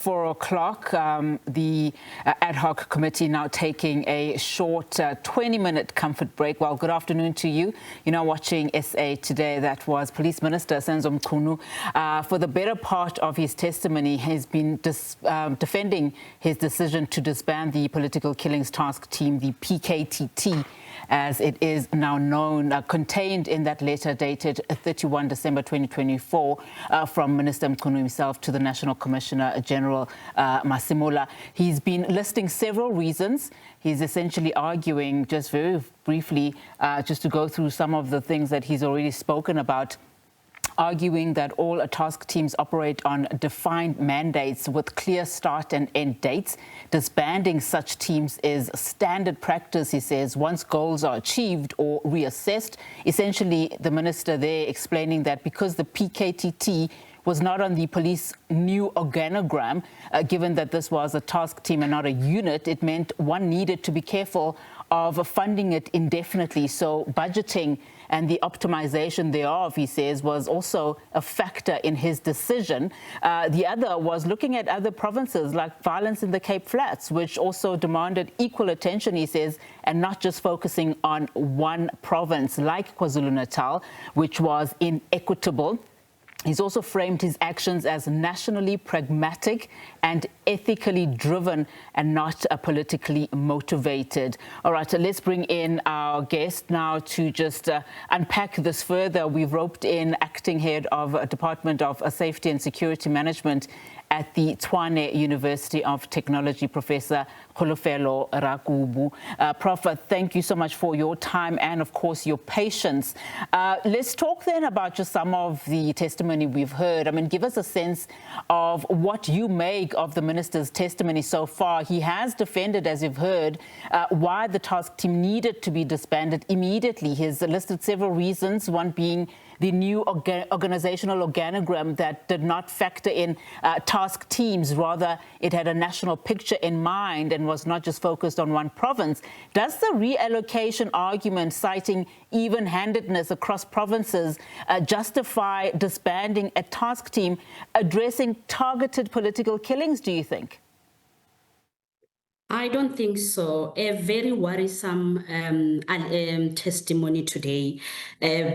4 o'clock, the ad hoc committee now taking a short 20-minute comfort break. Well, good afternoon to you. You're now watching SA Today. That was Police Minister Senzo Mchunu. For the better part of his testimony, he's been defending his decision to disband the Political Killings Task Team, the PKTT, as it is now known, contained in that letter dated 31 December 2024 from Minister Mchunu himself to the National Commissioner General Masemola. He's been listing several reasons. He's essentially arguing, just very briefly, just to go through some of the things that he's already spoken about, arguing that all task teams operate on defined mandates with clear start and end dates. Disbanding such teams is standard practice, he says, once goals are achieved or reassessed. Essentially, the minister there explaining that because the PKTT was not on the police new organogram, given that this was a task team and not a unit, it meant one needed to be careful of funding it indefinitely. So budgeting and the optimization thereof, he says, was also a factor in his decision. The other was looking at other provinces like violence in the Cape Flats, which also demanded equal attention, he says, and not just focusing on one province like KwaZulu-Natal, which was inequitable. He's also framed his actions as nationally pragmatic and ethically driven and not politically motivated. All right, so let's bring in our guest now to just unpack this further. We've roped in acting head of Department of Safety and Security Management at the Tshwane University of Technology, Professor Kholofelo Rakubu. Prof, thank you so much for your time and, of course, your patience. Let's talk then about just some of the testimony we've heard. I mean, give us a sense of what you make of the minister's testimony so far. He has defended, as you've heard, why the task team needed to be disbanded immediately. He's listed several reasons, one being the new organizational organogram that did not factor in task teams. Rather, it had a national picture in mind and was not just focused on one province. Does the reallocation argument, citing even-handedness across provinces, justify disbanding a task team addressing targeted political killings, do you think? I don't think so. A very worrisome testimony today,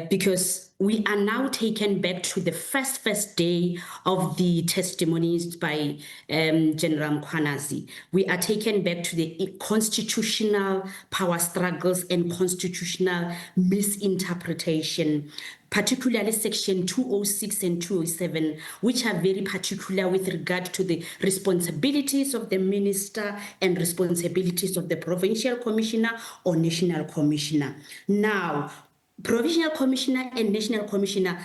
because we are now taken back to the first day of the testimonies by General Mkhwanazi. We are taken back to the constitutional power struggles and constitutional misinterpretation, particularly Section 206 and 207, which are very particular with regard to the responsibilities of the minister and responsibilities of the provincial commissioner or national commissioner. Now, Provincial Commissioner and National Commissioner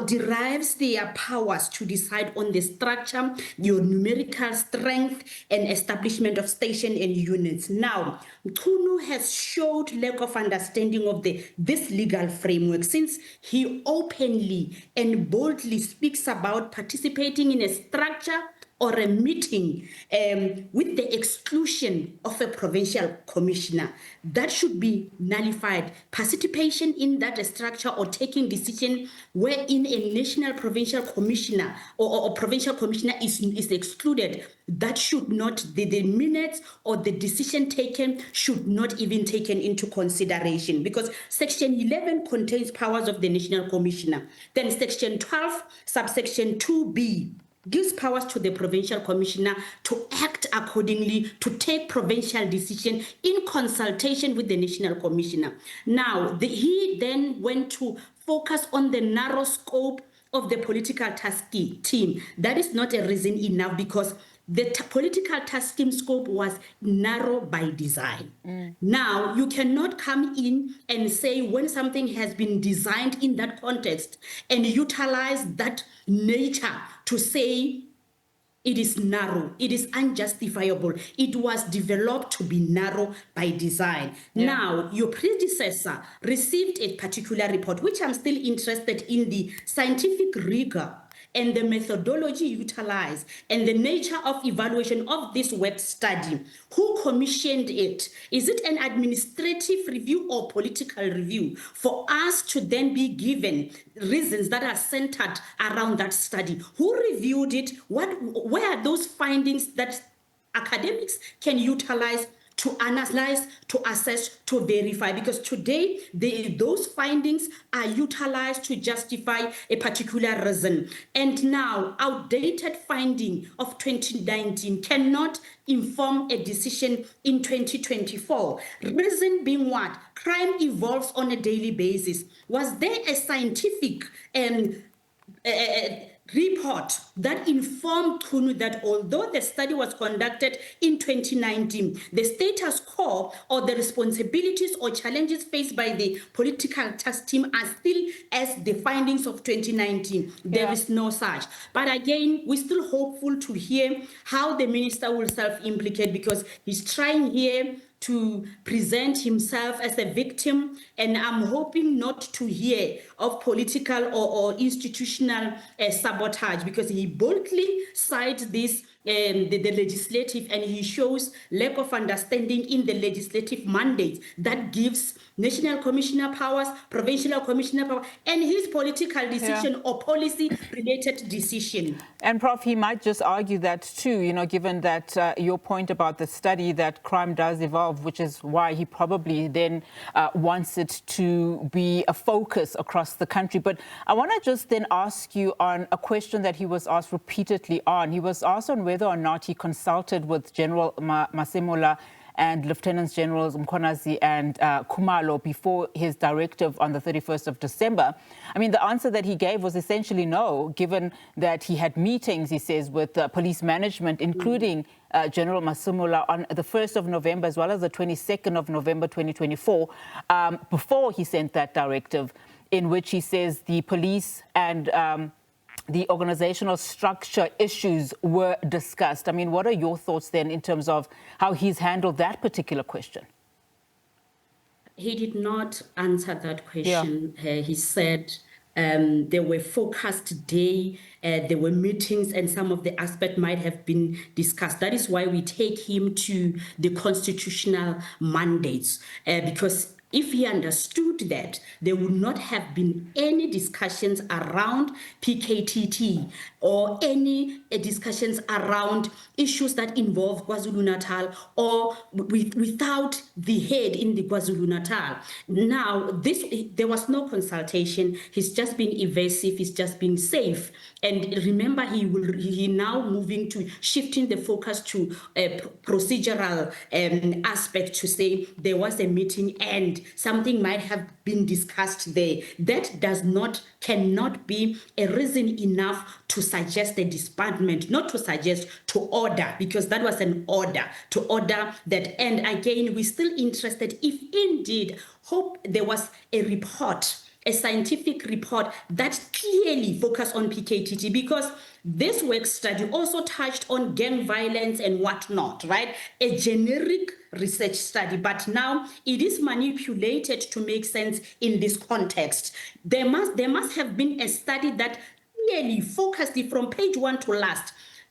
derives their powers to decide on the structure, your numerical strength, and establishment of station and units. Now, Mchunu has showed lack of understanding of this legal framework, since he openly and boldly speaks about participating in a structure or a meeting with the exclusion of a provincial commissioner. That should be nullified. Participation in that structure or taking decision wherein a national provincial commissioner or provincial commissioner is excluded, that should not, the minutes or the decision taken should not even taken into consideration, because Section 11 contains powers of the national commissioner. Then Section 12, subsection 2B, gives powers to the provincial commissioner to act accordingly, to take provincial decision in consultation with the national commissioner. Now, he then went to focus on the narrow scope of the political task team. That is not a reason enough, because the political task team scope was narrow by design. Now, you cannot come in and say when something has been designed in that context and utilize that nature to say it is narrow, it is unjustifiable. It was developed to be narrow by design. Yeah. Now, your predecessor received a particular report, which I'm still interested in the scientific rigor and the methodology utilized and the nature of evaluation of this work study, who commissioned it? Is it an administrative review or political review? For us to then be given reasons that are centered around that study. Who reviewed it? Where are those findings that academics can utilize to analyze, to assess, to verify? Because today, those findings are utilized to justify a particular reason. And now, outdated finding of 2019 cannot inform a decision in 2024. Reason being what? Crime evolves on a daily basis. Was there a scientific report that informed Mchunu that although the study was conducted in 2019, the status quo or the responsibilities or challenges faced by the political task team are still as the findings of 2019? There is no such. But again, we're still hopeful to hear how the minister will self-implicate, because he's trying here to present himself as a victim, and I'm hoping not to hear of political or institutional sabotage, because he boldly cites this the legislative, and he shows lack of understanding in the legislative mandate that gives national commissioner powers, provincial commissioner power, and his political decision or policy related decision. And Prof, he might just argue that too, you know, given that your point about the study that crime does evolve, which is why he probably then wants it to be a focus across the country. But I want to just then ask you on a question that he was asked repeatedly on. He was asked on whether or not he consulted with General Masemola and Lieutenants Generals Mkhwanazi and Khumalo before his directive on the 31st of December. I mean, the answer that he gave was essentially no, given that he had meetings, he says, with police management, including General Masemola on the 1st of November as well as the 22nd of November 2024, before he sent that directive, in which he says the police and the organizational structure issues were discussed. I mean, what are your thoughts then in terms of how he's handled that particular question? He did not answer that question. He said there were focused day, there were meetings, and some of the aspect might have been discussed. That is why we take him to the constitutional mandates, because if he understood that, there would not have been any discussions around PKTT or any discussions around issues that involve KwaZulu-Natal or without the head in the KwaZulu-Natal. Now, there was no consultation. He's just been evasive. He's just been safe. And remember, he now moving to shifting the focus to a procedural aspect, to say there was a meeting and something might have been discussed there. That cannot be a reason enough to suggest a disbandment, not to suggest, to order, because that was an order, to order that. And again, we're still interested if indeed there was a report, a scientific report that clearly focused on PKTT, because this work study also touched on gang violence and whatnot, right? A generic research study, but now it is manipulated to make sense in this context. There must have been a study that clearly focused it from page 1 to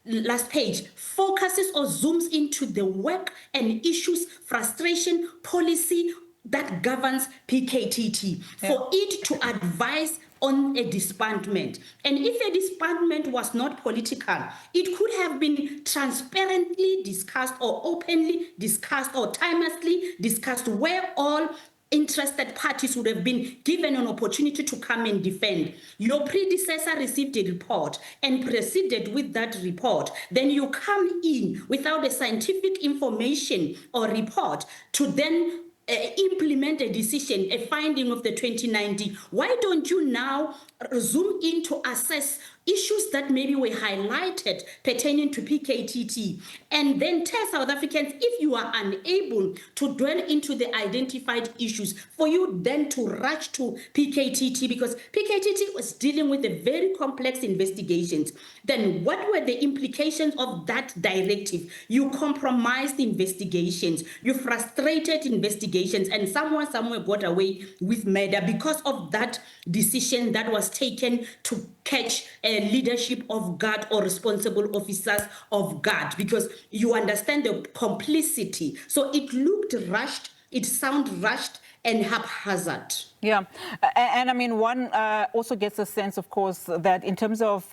last page, focuses or zooms into the work and issues, frustration, policy that governs PKTT, for it to advise on a disbandment. And if a disbandment was not political, it could have been transparently discussed or openly discussed or timelessly discussed, where all interested parties would have been given an opportunity to come and defend. Your predecessor received a report and proceeded with that report. Then you come in without a scientific information or report to then implement a decision, a finding of the 2019. Why don't you now zoom in to assess issues that maybe were highlighted pertaining to PKTT, and then tell South Africans, if you are unable to dwell into the identified issues, for you then to rush to PKTT, because PKTT was dealing with a very complex investigations. Then what were the implications of that directive? You compromised investigations, you frustrated investigations, and someone somewhere got away with murder because of that decision that was taken to catch leadership of guard or responsible officers of guard, because you understand the complicity. So it looked rushed, it sounded rushed and haphazard. Yeah, and I mean, one also gets a sense, of course, that in terms of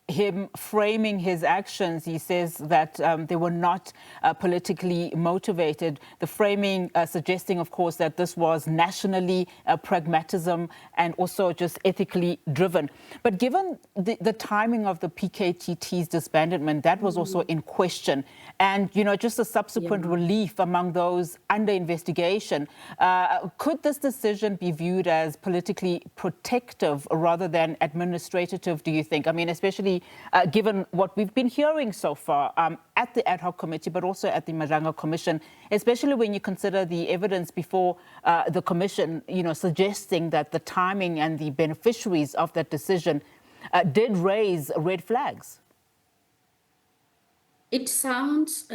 him framing his actions, he says that they were not politically motivated. The framing suggesting, of course, that this was nationally pragmatism and also just ethically driven. But given the timing of the PKTT's disbandment, that was also in question. And, you know, just a subsequent relief among those under investigation. Could this decision be viewed as politically protective rather than administrative, do you think? I mean, especially given what we've been hearing so far at the Ad Hoc Committee, but also at the Madanga Commission, especially when you consider the evidence before the Commission, you know, suggesting that the timing and the beneficiaries of that decision did raise red flags. It sounds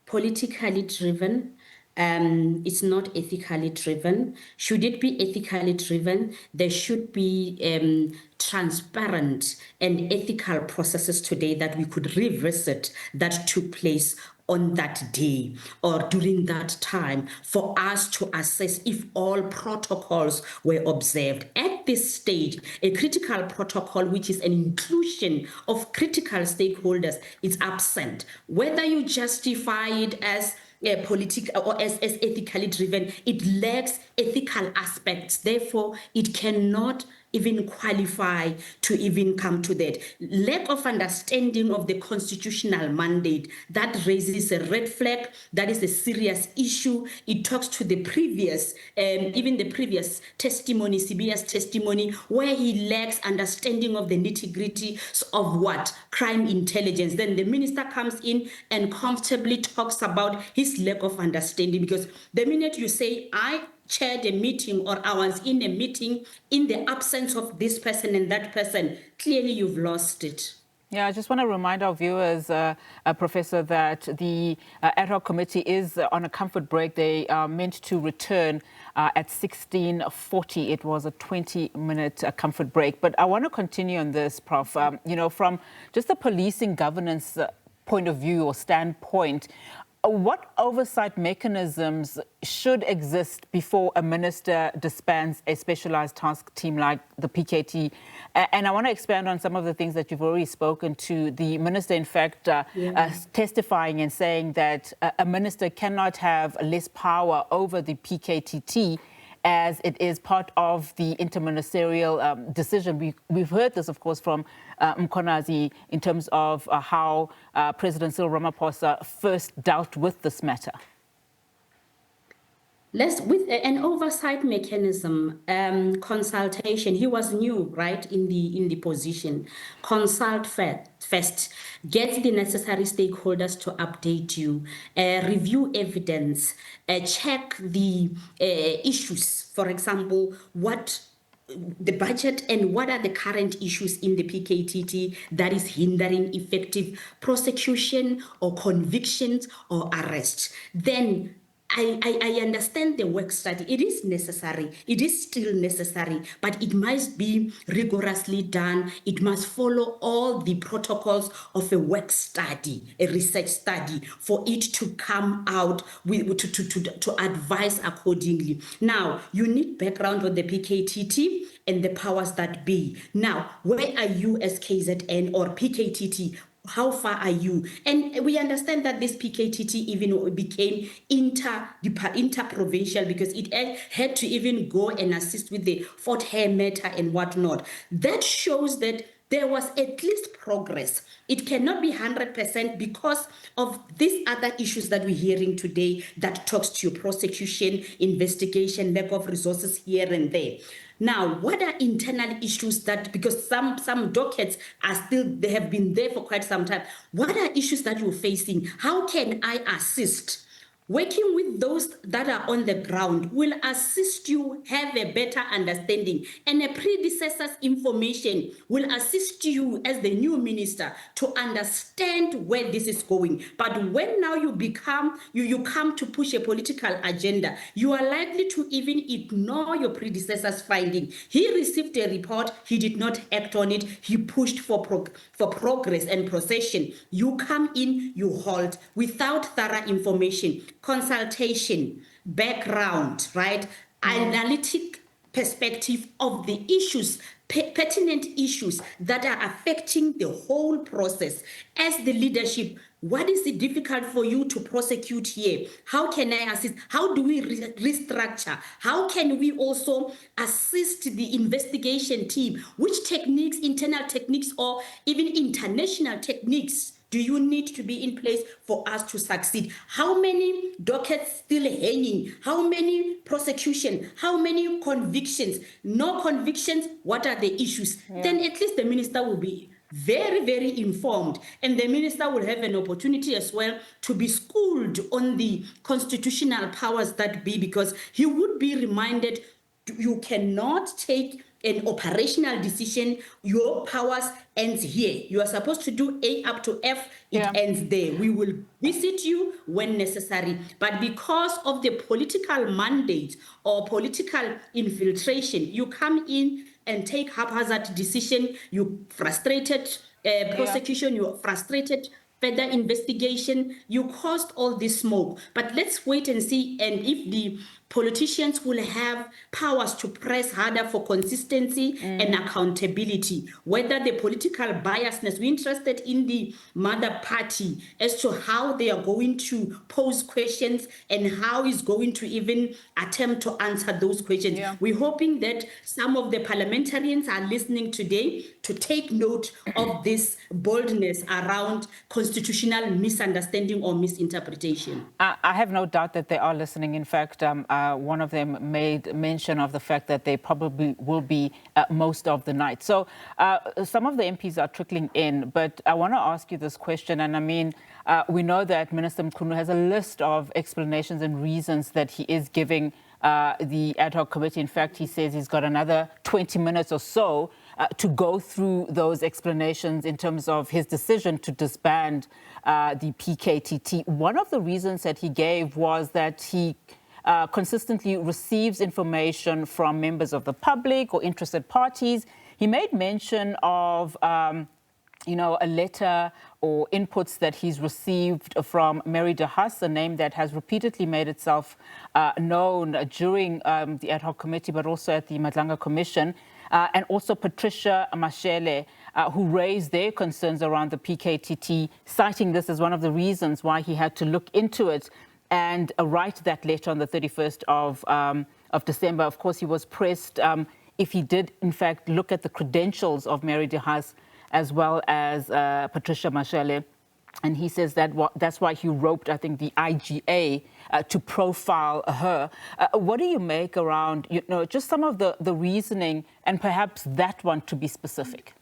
politically driven. It's not ethically driven. Should it be ethically driven, there should be transparent and ethical processes today that we could revisit that took place on that day or during that time for us to assess if all protocols were observed. At this stage, a critical protocol, which is an inclusion of critical stakeholders, is absent. Whether you justify it as political or as ethically driven, it lacks ethical aspects. Therefore, it cannot even qualify to even come to that. Lack of understanding of the constitutional mandate, that raises a red flag. That is a serious issue. It talks to the previous, even the previous testimony, CBS testimony, where he lacks understanding of the nitty-gritty of what? Crime intelligence. Then the minister comes in and comfortably talks about his lack of understanding, because the minute you say, I chaired a meeting or I was in a meeting in the absence of this person and that person, clearly you've lost it. Yeah, I just want to remind our viewers, Professor, that the Ad Hoc Committee is on a comfort break. They are meant to return at 16:40. It was a 20-minute comfort break. But I want to continue on this, Prof. You know, from just the policing governance point of view or standpoint, what oversight mechanisms should exist before a minister disbands a specialized task team like the PKT? And I want to expand on some of the things that you've already spoken to. The minister, in fact, testifying and saying that a minister cannot have less power over the PKTT as it is part of the interministerial decision. We've heard this, of course, from Mkonazi in terms of how President Cyril Ramaphosa first dealt with this matter. With an oversight mechanism, consultation. He was new, right, in the position. Consult first, get the necessary stakeholders to update you, review evidence, check the issues. For example, what the budget and what are the current issues in the PKTT that is hindering effective prosecution or convictions or arrest. Then I understand the work study. It is necessary. It is still necessary, but it must be rigorously done. It must follow all the protocols of a work study, a research study, for it to come out to advise accordingly. Now, you need background on the PKTT and the powers that be. Now, where are you as KZN or PKTT? How far are you? And we understand that this PKTT even became interprovincial because it had to even go and assist with the Fort Hare matter and whatnot. That shows that there was at least progress. It cannot be 100% because of these other issues that we're hearing today that talks to prosecution, investigation, lack of resources here and there. Now, what are internal issues that, because some dockets are still, they have been there for quite some time. What are issues that you're facing? How can I assist Working with those that are on the ground will assist you have a better understanding, and a predecessor's information will assist you as the new minister to understand where this is going. But when now you come to push a political agenda, you are likely to even ignore your predecessor's finding. He received a report, he did not act on it, he pushed for progress and procession. You come in, you halt without thorough information, consultation, background, right? Analytic perspective of the issues, pertinent issues that are affecting the whole process. As the leadership, what is it difficult for you to prosecute here? How can I assist? How do we restructure? How can we also assist the investigation team? Which techniques, internal techniques, or even international techniques do you need to be in place for us to succeed? How many dockets still hanging? How many prosecution? How many convictions? No convictions, what are the issues? Yeah. Then at least the minister will be very, very informed, and the minister will have an opportunity as well to be schooled on the constitutional powers that be, because he would be reminded you cannot take an operational decision, your powers ends here. You are supposed to do A up to F, it ends there. We will visit you when necessary. But because of the political mandate or political infiltration, you come in and take haphazard decision, you frustrated prosecution, you frustrated further investigation, you caused all this smoke. But let's wait and see, and if the politicians will have powers to press harder for consistency and accountability, whether the political biasness, we're interested in the mother party as to how they are going to pose questions and how is going to even attempt to answer those questions. Yeah. We're hoping that some of the parliamentarians are listening today to take note of this boldness around constitutional misunderstanding or misinterpretation. I have no doubt that they are listening. In fact, one of them made mention of the fact that they probably will be most of the night. So some of the MPs are trickling in, but I want to ask you this question. And I mean, we know that Minister Mchunu has a list of explanations and reasons that he is giving the ad hoc committee. In fact, he says he's got another 20 minutes or so to go through those explanations in terms of his decision to disband the PKTT. One of the reasons that he gave was that he consistently receives information from members of the public or interested parties. He made mention of a letter or inputs that he's received from Mary de Haas, a name that has repeatedly made itself known during the ad hoc committee, but also at the Madlanga Commission, and also Patricia Mashele, who raised their concerns around the PKTT, citing this as one of the reasons why he had to look into it and write that letter on the 31st of December. Of course, he was pressed if he did, in fact, look at the credentials of Mary de Haas as well as Patricia Mashele. And he says that that's why he roped, I think, the IGA to profile her. What do you make around, just some of the reasoning, and perhaps that one to be specific?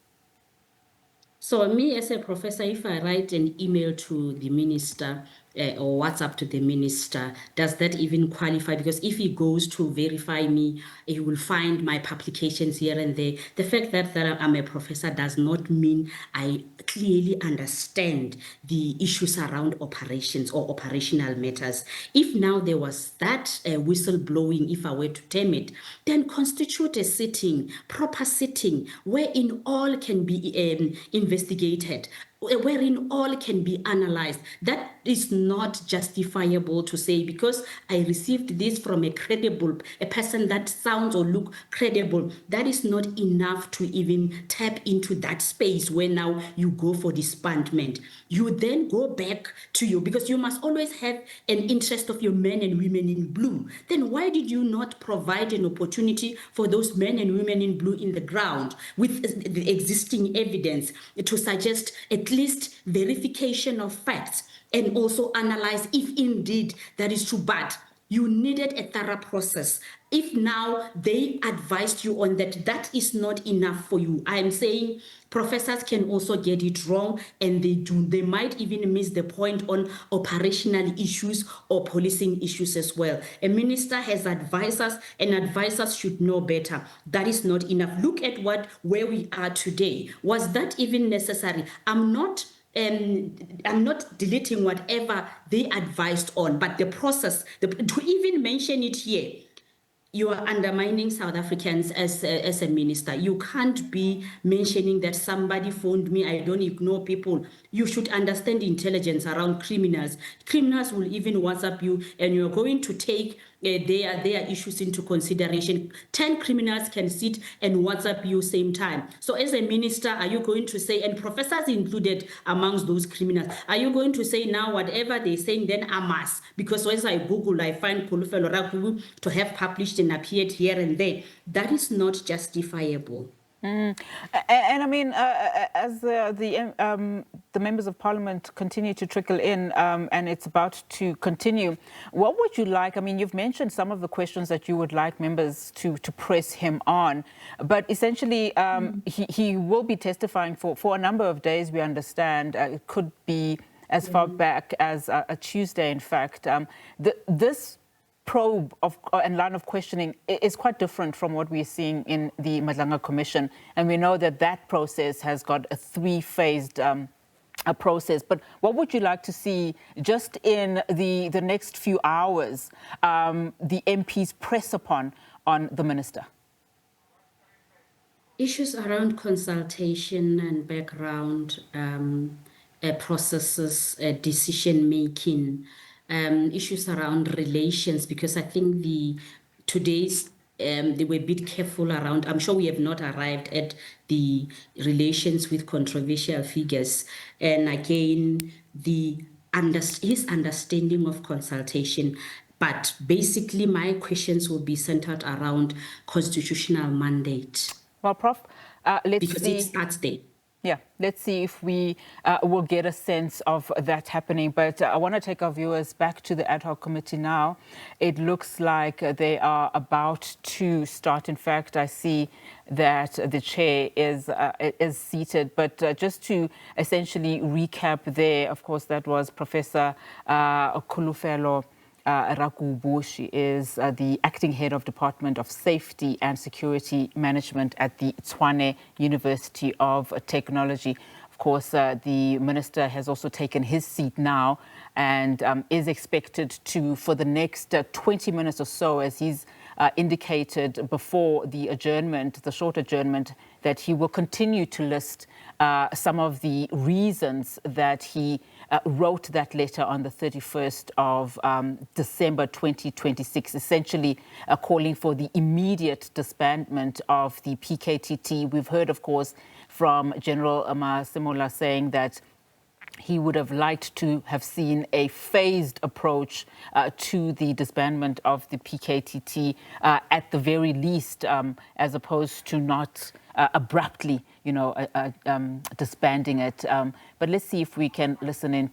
So me as a professor, if I write an email to the minister or WhatsApp to the minister, does that even qualify? Because if he goes to verify me, he will find my publications here and there. The fact that I'm a professor does not mean I clearly understand the issues around operations or operational matters. If now there was that whistleblowing, if I were to term it, then constitute a sitting, proper sitting, wherein all can be investigated, wherein all can be analyzed. That is not justifiable to say, because I received this from a person that sounds or look credible. That is not enough to even tap into that space where now you go for disbandment. You then go back to you, because you must always have an interest of your men and women in blue. Then why did you not provide an opportunity for those men and women in blue in the ground with the existing evidence to suggest at least verification of facts and also analyze if indeed that is true? But You needed a thorough process. If now they advised you on that, that is not enough for you. I am saying professors can also get it wrong, and they do. They might even miss the point on operational issues or policing issues as well. A minister has advisors, and advisors should know better. That is not enough. Look at where we are today. Was that even necessary? I'm not deleting whatever they advised on, but the process, to even mention it here, you are undermining South Africans as a minister. You can't be mentioning that somebody phoned me, I don't ignore people. You should understand the intelligence around criminals. Criminals will even WhatsApp you, and you're going to take their issues into consideration. 10 criminals can sit and WhatsApp you same time. So as a minister, are you going to say, and professors included amongst those criminals, are you going to say now whatever they're saying then amas? Because as I Google, I find Kholofelo Rakubu to have published and appeared here and there. That is not justifiable. And I mean, as the members of parliament continue to trickle in, and it's about to continue, what would you like? I mean, you've mentioned some of the questions that you would like members to press him on, but essentially he will be testifying for a number of days, we understand. It could be as far back as a Tuesday, in fact. This probe and line of questioning is quite different from what we're seeing in the Madlanga Commission. And we know that that process has got a three-phased process. But what would you like to see just in the next few hours, the MPs press on the minister? Issues around consultation and background processes, decision-making, issues around relations, because I think today's they were a bit careful around. I'm sure we have not arrived at the relations with controversial figures, and again his understanding of consultation. But basically, my questions will be centered around constitutional mandate. Well, Prof, let's because see. It starts there. Yeah, let's see if we will get a sense of that happening. But I want to take our viewers back to the ad hoc committee now. It looks like they are about to start. In fact, I see that the chair is seated. But just to essentially recap there, of course, that was Professor Kholofelo Rakubu. She is the acting head of Department of Safety and Security Management at the Tshwane University of Technology. Of course, the minister has also taken his seat now and is expected to, for the next 20 minutes or so, as he's indicated before the adjournment, the short adjournment, that he will continue to list some of the reasons that he wrote that letter on the 31st of December 2026, essentially calling for the immediate disbandment of the PKTT. We've heard, of course, from General Masemola saying that he would have liked to have seen a phased approach to the disbandment of the PKTT at the very least, as opposed to not abruptly, disbanding it. But let's see if we can listen in